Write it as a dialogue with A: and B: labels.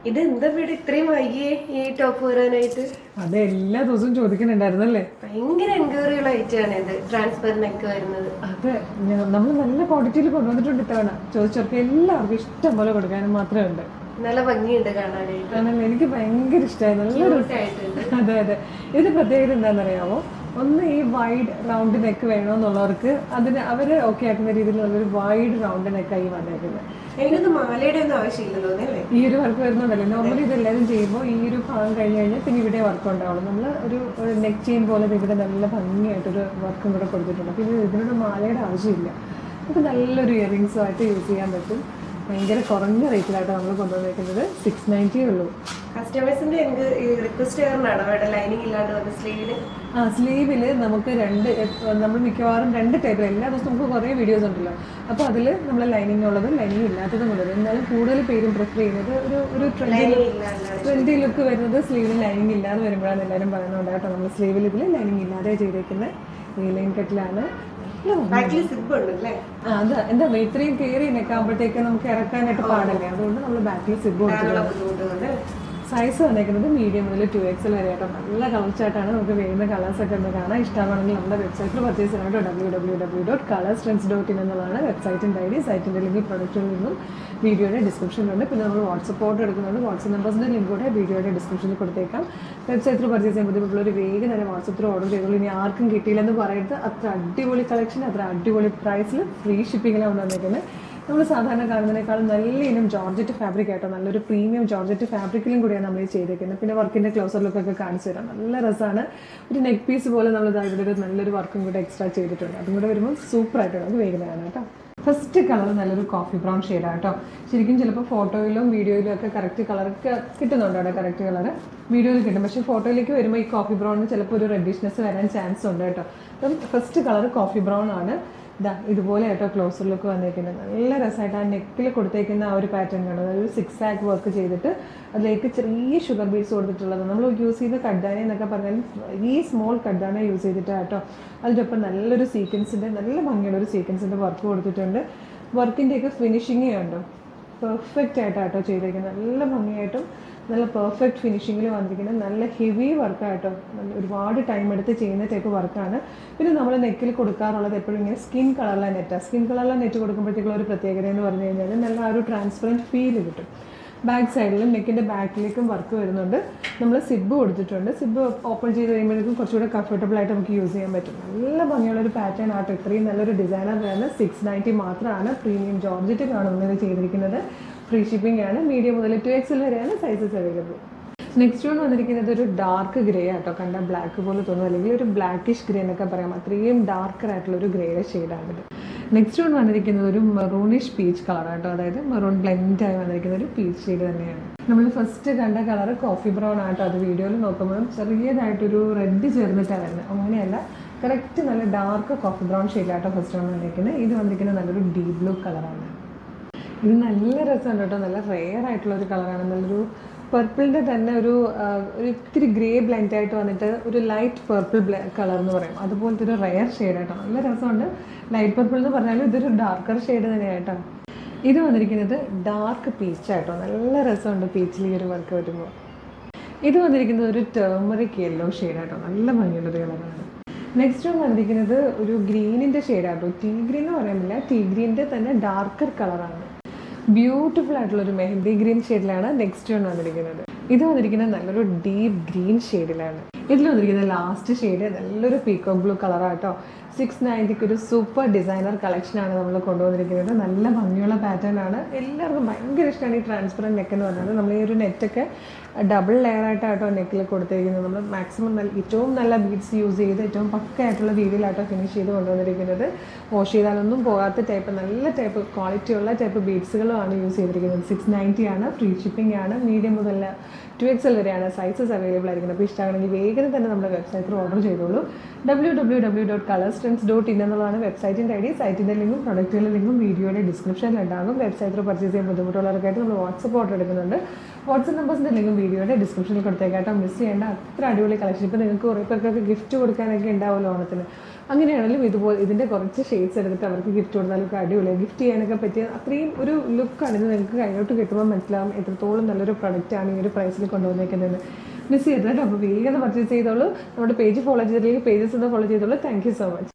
A: ഇതെന്താ വീട് ഇത്രയും വൈകിയേ ഈ ടോപ്പ് വരാനായിട്ട്?
B: അത് എല്ലാ ദിവസവും ചോദിക്കുന്നുണ്ടായിരുന്നല്ലേ?
A: ഭയങ്കര എൻക്വയറികളായിട്ടാണ് ഇത് ട്രാൻസ്ഫറിനൊക്കെ വരുന്നത്.
B: അതെ, നമ്മൾ നല്ല ക്വാണ്ടിറ്റിയിൽ കൊണ്ടുവന്നിട്ടുണ്ട് ഇത്തവണ. ചോദിച്ചവർക്ക് എല്ലാവർക്കും ഇഷ്ടം പോലെ കൊടുക്കാനും മാത്രമേ ഉണ്ട്.
A: നല്ല ഭംഗിയുണ്ട് കാണാനായിട്ട്.
B: കാരണം എനിക്ക് ഭയങ്കര ഇഷ്ടമായി, നല്ലൊരു. അതെ അതെ, ഇതിന്റെ പ്രത്യേകത എന്താണെന്നറിയാമോ? ഒന്ന്, ഈ വൈഡ് റൗണ്ട് നെക്ക് വേണമെന്നുള്ളവർക്ക് അതിന് അവർ ഓക്കെ ആക്കുന്ന രീതിയിലുള്ളൊരു വൈഡ് റൗണ്ട് നെക്കായി വന്നേക്കുന്നത്.
A: എനിക്കൊന്നും മാലയുടെ ഒന്നും ആവശ്യമില്ലല്ലോ അല്ലേ?
B: ഈ ഒരു വർക്ക് വരുന്നുണ്ടല്ലോ. നോർമലി ഇതെല്ലാവരും ചെയ്യുമ്പോൾ ഈ ഒരു ഭാഗം കഴിഞ്ഞ് കഴിഞ്ഞാൽ പിന്നെ ഇവിടെ വർക്ക് ഉണ്ടാവുള്ളൂ. നമ്മൾ ഒരു നെക്ക് ചെയിൻ പോലെ ഇവിടെ നല്ല ഭംഗിയായിട്ടൊരു വർക്കും കൂടെ കൊടുത്തിട്ടുണ്ട്. അപ്പോൾ ഇതിനൊരു മാലയുടെ ആവശ്യമില്ല. നമുക്ക് നല്ലൊരു ഇയറിങ്സുമായിട്ട് യൂസ് ചെയ്യാൻ പറ്റും. ഭയങ്കര കുറഞ്ഞ റേറ്റിലായിട്ട് നമ്മൾ കൊണ്ടുവന്നേക്കുന്നത്. 690 ഉള്ളൂ.
A: കസ്റ്റമേഴ്സിന്റെ റിക്വസ്റ്റ് കാരണമാണോ അവിടെ ലൈനിങ് ഇല്ലാണ്ട് വന്ന സ്ലീവിന്?
B: സ്ലീവിൽ നമുക്ക് നമ്മൾ മിക്കവാറും 2 ടൈപ്പ്. എല്ലാ ദിവസവും നമുക്ക് കുറേ വീഡിയോസ് ഉണ്ടല്ലോ. അപ്പോൾ അതിൽ നമ്മൾ ലൈനിങ് ഉള്ളതും ലൈനിങ് ഇല്ലാത്തതും ഉള്ളത്. എന്നാലും കൂടുതൽ പേരും പ്രിഫർ ചെയ്യുന്നത് ഒരു ട്രെൻഡി ലുക്ക് വരുന്നത് സ്ലീവിൽ ലൈനിങ് ഇല്ലാതെ വരുമ്പോഴാണ് എല്ലാവരും പറയുന്നുണ്ട് കേട്ടോ. നമ്മൾ സ്ലീവിൽ ഇതിൽ ലൈനിങ് ഇല്ലാതെ ചെയ്തേക്കുന്ന ഈ ലൈൻ കട്ടിലാണ്. എന്താ ഇത്രയും കയറി നിൽക്കാകുമ്പോഴത്തേക്ക് നമുക്ക് ഇറക്കാനായിട്ട് പാടല്ലേ. അതുകൊണ്ട് നമ്മൾ ബാക്കിൽ സിബ് കൊടുത്തിട്ടുണ്ട്. സൈസ് വന്നേക്കുന്നത് മീഡിയം മുതൽ 2XL വരെ ആയിട്ട് നല്ല കളർ ചാർട്ടാണ്. നമുക്ക് വേണ്ടുന്ന കളേഴ്സൊക്കെ ഒന്ന് കാണാൻ ഇഷ്ടമാണെങ്കിൽ നമ്മുടെ വെബ്സൈറ്റിൽ പർച്ചേസ് ചെയ്യാനായിട്ട് www.colourstrends.in എന്നുള്ളതാണ് വെബ്സൈറ്റിൻ്റെ ID. സൈറ്റിൻ്റെ ലിങ്ക് പ്രൊഡക്റ്റിൽ നിന്നും വീഡിയോയുടെ ഡിസ്ക്രിപ്ഷനിലുണ്ട്. പിന്നെ നമ്മൾ വാട്സപ്പ് ഓർഡർ എടുക്കുന്നുണ്ട്. വാട്സപ്പ് നമ്പേഴ്സിൻ്റെ ലിങ്ക് കൂടെ വീഡിയോയുടെ ഡിസ്ക്രിപ്ഷനിൽ കൊടുത്തേക്കാം. വെബ്സൈറ്റിൽ പർച്ചേസ് ചെയ്യാൻ ബുദ്ധിമുട്ടുള്ളൊരു വേഗം തന്നെ വാട്സപ്പിൽ ഓർഡർ ചെയ്തോളൂ. ഇനി ആർക്കും കിട്ടിയില്ലെന്ന് പറയുന്നത് അത്ര അടിപൊളി കളക്ഷൻ, അത്ര അടിപൊളി പ്രൈസിൽ ഫ്രീ ഷിപ്പിങ്ങിലാണ് വന്നേക്കുന്നത്. നമ്മൾ സാധാരണ കാണുന്നതിനേക്കാളും നല്ല ഇനം ജോർജറ്റ് ഫാബ്രിക് ആയിട്ടോ, നല്ലൊരു പ്രീമിയം ജോർജറ്റ് ഫാബ്രിക്കിലും കൂടിയാണ് നമ്മൾ ഈ ചെയ്തേക്കുന്നത്. പിന്നെ വർക്കിൻ്റെ ക്ലോസർ ലുക്കൊക്കെ കാണിച്ചു തരാം. നല്ല രസമാണ്. ഒരു നെക്ക് പീസ് പോലെ നമ്മൾ ഇവിടെ ഒരു നല്ലൊരു വർക്കും കൂടെ എക്സ്ട്രാ ചെയ്തിട്ടുണ്ട്. അതും കൂടെ വരുമ്പോൾ സൂപ്പറായിട്ടുണ്ട്. നമുക്ക് വേഗമാണ് കേട്ടോ. ഫസ്റ്റ് കളർ നല്ലൊരു കോഫി ബ്രൗൺ ഷെയ്ഡാണ് കേട്ടോ. ശരിക്കും ചിലപ്പോൾ ഫോട്ടോയിലും വീഡിയോയിലും ഒക്കെ കറക്റ്റ് കളറൊക്കെ കിട്ടുന്നുണ്ട് അവിടെ. കറക്റ്റ് കളർ വീഡിയോയിൽ കിട്ടും. പക്ഷേ ഫോട്ടോയിലേക്ക് വരുമ്പോൾ ഈ കോഫി ബ്രൗണിന് ചിലപ്പോൾ ഒരു റെഡിഷ്നെസ് വരാൻ ചാൻസ് ഉണ്ട് കേട്ടോ. അപ്പം ഫസ്റ്റ് കളർ കോഫി ബ്രൗൺ ആണ്. ഇതുപോലെ ആയിട്ടോ ക്ലോസർ ലുക്ക് വന്നേക്കുന്നത്. നല്ല രസമായിട്ട് ആ നെക്കിൽ കൊടുത്തേക്കുന്ന ആ ഒരു പാറ്റേൺ കാണും. അതൊരു 6 ആക്ക് വർക്ക് ചെയ്തിട്ട് അതിലേക്ക് ചെറിയ ഷുഗർ ബീഡ്സ് കൊടുത്തിട്ടുള്ളത്. നമ്മൾ യൂസ് ചെയ്ത കഡ്ഡാന എന്നൊക്കെ പറഞ്ഞാൽ ഈ സ്മോൾ കഡ്ഡാന യൂസ് ചെയ്തിട്ടാട്ടോ. അതിൻ്റെ ഒപ്പം നല്ലൊരു സീക്വൻസിൻ്റെ നല്ല ഭംഗിയുള്ള ഒരു സീക്വൻസിൻ്റെ വർക്ക് കൊടുത്തിട്ടുണ്ട്. വർക്കിൻ്റെയൊക്കെ ഫിനിഷിങ് കണ്ടോ, പെർഫെക്റ്റ് ആയിട്ടാട്ടോ ചെയ്തേക്കുന്നത്. നല്ല ഭംഗിയായിട്ടും നല്ല പെർഫെക്റ്റ് ഫിനിഷിങ്ങിൽ വന്നിരിക്കുന്നത്. നല്ല ഹെവി വർക്കായിട്ടോ, ഒരുപാട് ടൈം എടുത്ത് ചെയ്യുന്ന ടൈപ്പ് വർക്കാണ്. പിന്നെ നമ്മൾ നെക്കിൽ കൊടുക്കാറുള്ളത് എപ്പോഴും ഇങ്ങനെ സ്കിൻ കളറിലെ നെറ്റാണ്. സ്കിൻ കളറിലെ നെറ്റ് കൊടുക്കുമ്പോഴത്തേക്കുള്ള ഒരു പ്രത്യേകത എന്ന് പറഞ്ഞു കഴിഞ്ഞാൽ നല്ല ആ ഒരു ട്രാൻസ്പെറൻറ്റ് ഫീൽ കിട്ടും. ബാക്ക് സൈഡിലും നെക്കിൻ്റെ ബാക്കിലേക്കും വർക്ക് വരുന്നുണ്ട്. നമ്മൾ സിബ് കൊടുത്തിട്ടുണ്ട്. സിബ് ഓപ്പൺ ചെയ്ത് കഴിയുമ്പോഴേക്കും കുറച്ചുകൂടെ കംഫർട്ടബിൾ ആയിട്ട് നമുക്ക് യൂസ് ചെയ്യാൻ പറ്റും. നല്ല ഭംഗിയുള്ളൊരു പാറ്റേൺ ആട്ടോ. ഇത്രയും നല്ലൊരു ഡിസൈനർ വേണം. 690 മാത്രമാണ്. പ്രീമിയം ജോർജറ്റ് കാണുന്നത് ചെയ്തിരിക്കുന്നത്. ഫ്രീ ഷിപ്പിംഗ് ആണ്. മീഡിയം മുതൽ 2XL വരെയാണ് സൈസസ് അവൈലബിൾ. നെക്സ്റ്റ് വൺ വന്നിരിക്കുന്നത് ഒരു ഡാർക്ക് ഗ്രേ ആട്ടോ. കണ്ട ബ്ലാക്ക് പോലെ തോന്നും, അല്ലെങ്കിൽ ഒരു ബ്ലാക്കിഷ് ഗ്രേ എന്നൊക്കെ പറയാം. അത്രയും ഡാർക്കർ ആയിട്ടുള്ളൊരു ഗ്രേയുടെ ഷെയ്ഡാണിത്. നെക്സ്റ്റ് വൺ വന്നിരിക്കുന്നത് ഒരു മെറൂണിഷ് പീച്ച് കളറാട്ടോ. അതായത് മെറൂൺ ബ്ലെൻഡായി വന്നിരിക്കുന്ന ഒരു പീച്ച് ഷെയ്ഡ് തന്നെയാണ്. നമ്മൾ ഫസ്റ്റ് കണ്ട കളർ കോഫി ബ്രൗൺ ആട്ടോ. അത് വീഡിയോയിൽ നോക്കുമ്പോഴും ചെറിയതായിട്ടൊരു റെഡ് ചേർന്നിട്ടാണ് വരുന്നത്. അങ്ങനെയല്ല, കറക്റ്റ് നല്ല ഡാർക്ക് കോഫി ബ്രൗൺ ഷെയ്ഡിലാട്ടോ ഫസ്റ്റ് വൺ വന്നിരിക്കുന്നത്. ഇത് വന്നിരിക്കുന്നത് നല്ലൊരു ഡീപ് ബ്ലൂ കളറാണ്. ഇത് നല്ല രസമുണ്ട് കേട്ടോ. നല്ല റെയർ ആയിട്ടുള്ള ഒരു കളറാണ്. നല്ലൊരു പർപ്പിളിൻ്റെ തന്നെ ഒരു ഇത്തിരി ഗ്രേ ബ്ലെൻഡായിട്ട് വന്നിട്ട് ഒരു ലൈറ്റ് പർപ്പിൾ കളർ എന്ന് പറയും. അതുപോലത്തെ ഒരു റെയർ ഷെയ്ഡായിട്ടോ. നല്ല രസമുണ്ട്. ലൈറ്റ് പർപ്പിൾ എന്ന് പറഞ്ഞാലും ഇതൊരു ഡാർക്കർ ഷെയ്ഡ് തന്നെയായിട്ടോ. ഇത് വന്നിരിക്കുന്നത് ഡാർക്ക് പീച്ചായിട്ടോ. നല്ല രസമുണ്ട് പീച്ചിൽ ഈ ഒരു വർക്ക് വരുമ്പോൾ. ഇത് വന്നിരിക്കുന്നത് ഒരു ടേമറിക് യെല്ലോ ഷെയ്ഡായിട്ടോ. നല്ല ഭംഗിയുള്ളൊരു കളറാണ്. നെക്സ്റ്റ് വന്നിരിക്കുന്നത് ഒരു ഗ്രീനിൻ്റെ ഷെയ്ഡായിട്ടോ. ടീ ഗ്രീൻ എന്ന് പറയാനില്ല, ടീ ഗ്രീനിൻ്റെ തന്നെ ഡാർക്കർ കളറാണ്. ബ്യൂട്ടിഫുൾ ആയിട്ടുള്ളൊരു മെഹന്തി ഗ്രീൻ ഷെയ്ഡിലാണ് നെക്സ്റ്റ് വൺ വന്നിരിക്കുന്നത്. ഇത് വന്നിരിക്കുന്നത് നല്ലൊരു ഡീപ്പ് ഗ്രീൻ ഷെയ്ഡിലാണ്. ഇതിൽ വന്നിരിക്കുന്ന ലാസ്റ്റ് ഷെയ്ഡ് നല്ലൊരു പീക്കോക്ക് ബ്ലൂ കളറാട്ടോ. 690 ഒരു സൂപ്പർ ഡിസൈനർ കളക്ഷനാണ് നമ്മൾ കൊണ്ടുവന്നിരിക്കുന്നത്. നല്ല ഭംഗിയുള്ള പാറ്റേൺ ആണ്. എല്ലാവർക്കും ഭയങ്കര ഇഷ്ടമാണ് ഈ ട്രാൻസ്പെറൻറ്റ് നെക്ക് എന്ന് പറഞ്ഞാൽ. നമ്മൾ ഈ ഒരു നെറ്റൊക്കെ ഡബിൾ ലെയർ ആയിട്ടാട്ടോ നെക്കിൽ കൊടുത്തിരിക്കുന്നത്. നമ്മൾ മാക്സിമം ഏറ്റവും നല്ല ബീഡ്സ് യൂസ് ചെയ്ത് ഏറ്റവും പക്കയായിട്ടുള്ള രീതിയിലാട്ടോ ഫിനിഷ് ചെയ്ത് കൊണ്ടുവന്നിരിക്കുന്നത്. വാഷ് ചെയ്താലൊന്നും പോകാത്ത ടൈപ്പ് നല്ല ടൈപ്പ് ക്വാളിറ്റിയുള്ള ടൈപ്പ് ബീഡ്സുകളുമാണ് യൂസ് ചെയ്തിരിക്കുന്നത്. 690 ആണ്. ഫ്രീ ഷിപ്പിംഗ് ആണ്. മീഡിയം മുതൽ 2XL വരെയാണ് സൈസസ് അവൈലബിൾ ആയിരിക്കുന്നത്. അപ്പോൾ ഇഷ്ടമാണെങ്കിൽ വേഗം തന്നെ നമ്മുടെ വെബ്സൈറ്റിൽ ഓർഡർ ചെയ്തോളൂ. www.colourstrends.in എന്നുള്ളതാണ് വെബ്സൈറ്റിൻ്റെ ID. സൈറ്റിൻ്റെ ലിങ്കും പ്രൊഡക്റ്റുകളുടെ ലിങ്കും വീഡിയോയുടെ ഡിസ്ക്രിപ്ഷനിൽ ഉണ്ടാകും. വെബ്സൈറ്റിൽ പർച്ചേസ് ചെയ്യാൻ ബുദ്ധിമുട്ടുള്ളവർക്കായിട്ട് നമ്മൾ വാട്സപ്പ് ഓർഡർ എടുക്കുന്നുണ്ട്. വാട്സപ്പ് നമ്പേഴ്സിൻ്റെ ലിങ്കും വീഡിയോയുടെ ഡിസ്ക്രിപ്ഷനിൽ കൊടുത്തേക്കാട്ടോ. മിസ് ചെയ്യേണ്ട അത്ര അടിപൊളി കളക്ഷൻ. ഇപ്പോൾ നിങ്ങൾക്ക് കുറേ പേർക്കൊക്കെ ഗിഫ്റ്റ് കൊടുക്കാനൊക്കെ ഉണ്ടാവുമല്ലോ ഓണത്തിന്. അങ്ങനെയാണെങ്കിലും ഇതുപോലെ ഇതിൻ്റെ കുറച്ച് ഷെയ്ഡ്സ് എടുത്തിട്ട് അവർക്ക് ഗിഫ്റ്റ് കൊടുത്താലൊക്കെ അടിപൊളിയാണ്. ഗിഫ്റ്റ് ചെയ്യാനൊക്കെ പറ്റിയ അത്രയും ഒരു ലുക്കാണ് ഇത്. നിങ്ങൾക്ക് കൈയോട്ട് കിട്ടുമ്പോൾ മനസ്സിലാവും എത്രത്തോളം നല്ലൊരു പ്രൊഡക്റ്റാണ് ഈ ഒരു പ്രൈസിൽ കൊണ്ടുവന്നേക്കുന്നത്. മിസ് ചെയ്തിട്ട് അപ്പോൾ വേഗം പർച്ചേസ് ചെയ്തോളൂ. നമ്മുടെ പേജ് ഫോളോ ചെയ്തില്ലെങ്കിൽ പേജസ് ഒന്ന് ഫോളോ ചെയ്തോളൂ. Thank you so much.